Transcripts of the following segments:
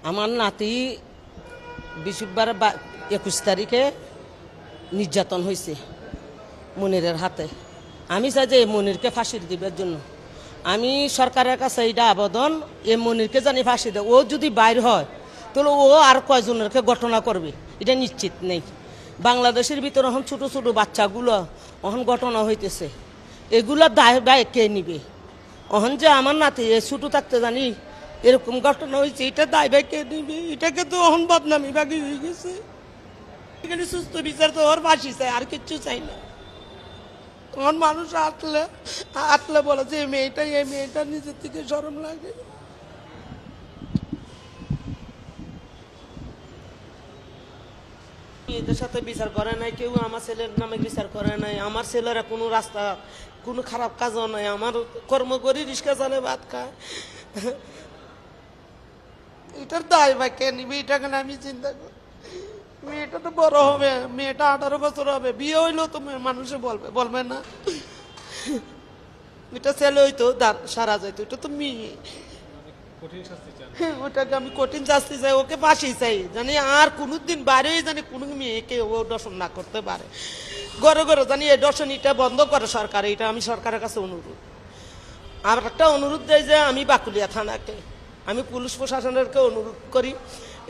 আমার নাতি বৃহস্পতিবার 21 তারিখে নির্যাতন হয়েছে মনিরের হাতে। আমি চাই যে এই মনিরকে ফাঁসি দিবার জন্য আমি সরকারের কাছে এইটা আবেদন, এই মনিরকে জানি ফাঁসি দেয়। ও যদি বাইর হয় তাহলে ও আর কয়জনেরকে ঘটনা করবে এটা নিশ্চিত নেই। বাংলাদেশের ভিতরে এখন ছোটো ছোটো বাচ্চাগুলো এখন ঘটনা হইতেছে, এগুলোর দায় কে নিবে? এখন যে আমার নাতি ছোটো থাকতে জানি এরকম ঘটনা হয়েছে, এটা দায় কে নিবে? এটাকে তো এখন বদনামি বাকি হয়ে গেছে। এখানে সুস্থ বিচার তো ওর ফাঁসি চাই, আর কিচ্ছু চাই না। তখন মানুষ আটলে বলে যে এই মেয়েটা নিজের থেকে শরম লাগে। এদের সাথে বিচার করে নাই কেউ, আমার ছেলের নামে বিচার করে নাই। আমার ছেলেরা কোনো রাস্তা কোনো খারাপ কাজও নাই, আমার কর্ম করি রিক্সা চালে ভাত খায়। এটার দায় বা কে নিবে? এটাকে আমি চিন্তা করি। মেয়েটা তো বড় হবে, মেয়েটা 18 বছর হবে, বিয়ে হইলেও তো মানুষে বলবে না। এটা ছেলে হইতো সারা যাইতো, এটা তো মেয়ে। ওটাকে আমি কঠিন শাস্তি চাই, ওকে ফাঁসি চাই, জানি আর কোনোদিন বাইরেই জানি কোনো মেয়েকে ও দর্শন না করতে পারে। ঘরে ঘরে জানি এই দর্শন এটা বন্ধ করে সরকার, এটা আমি সরকারের কাছে অনুরোধ। আর একটা অনুরোধ দেয় যে আমি বাকুলিয়া থানাকে, আমি পুলিশ প্রশাসনেরকে অনুরোধ করি,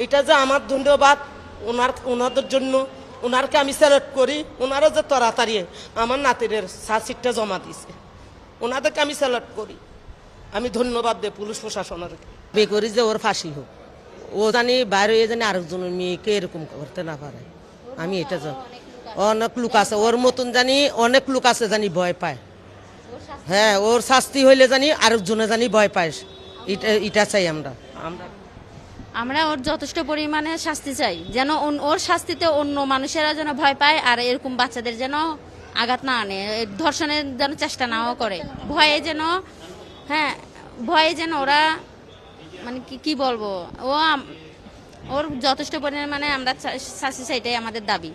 এটা যে আমার ধন্যবাদ ওনাদের জন্য, ওনারকে আমি সিলেক্ট করি। ওনারা যে তাড়াতাড়ি আমার নাতিরের চার্জশিটটা জমা দিয়েছে, ওনাদেরকে আমি সিলেক্ট করি। আমি ধন্যবাদ দেই পুলিশ প্রশাসনের। বিয়ে করি যে ওর ফাঁসি হোক, ও জানি বাইরে জানি আরেকজনের মেয়েকে এরকম করতে না পারে। আমি এটা অনেক লোক আছে ওর মতন, জানি অনেক লোক আছে জানি ভয় পায়। হ্যাঁ, ওর শাস্তি হইলে জানি আরেকজনে জানি ভয় পায়। এটা চাই আমরা আমরা ওর যথেষ্ট পরিমাণে শাস্তি চাই, যেন ওর শাস্তিতে অন্য মানুষেরা যেন ভয় পায়, আর এরকম বাচ্চাদের যেন আঘাত না আনে, ধর্ষণের যেন চেষ্টা নাও করে, ভয়ে যেন, হ্যাঁ ভয়ে যেন ওরা মানে কি বলবো, ওর যথেষ্ট পরিমাণে আমরা শাস্তি চাইটাই আমাদের দাবি।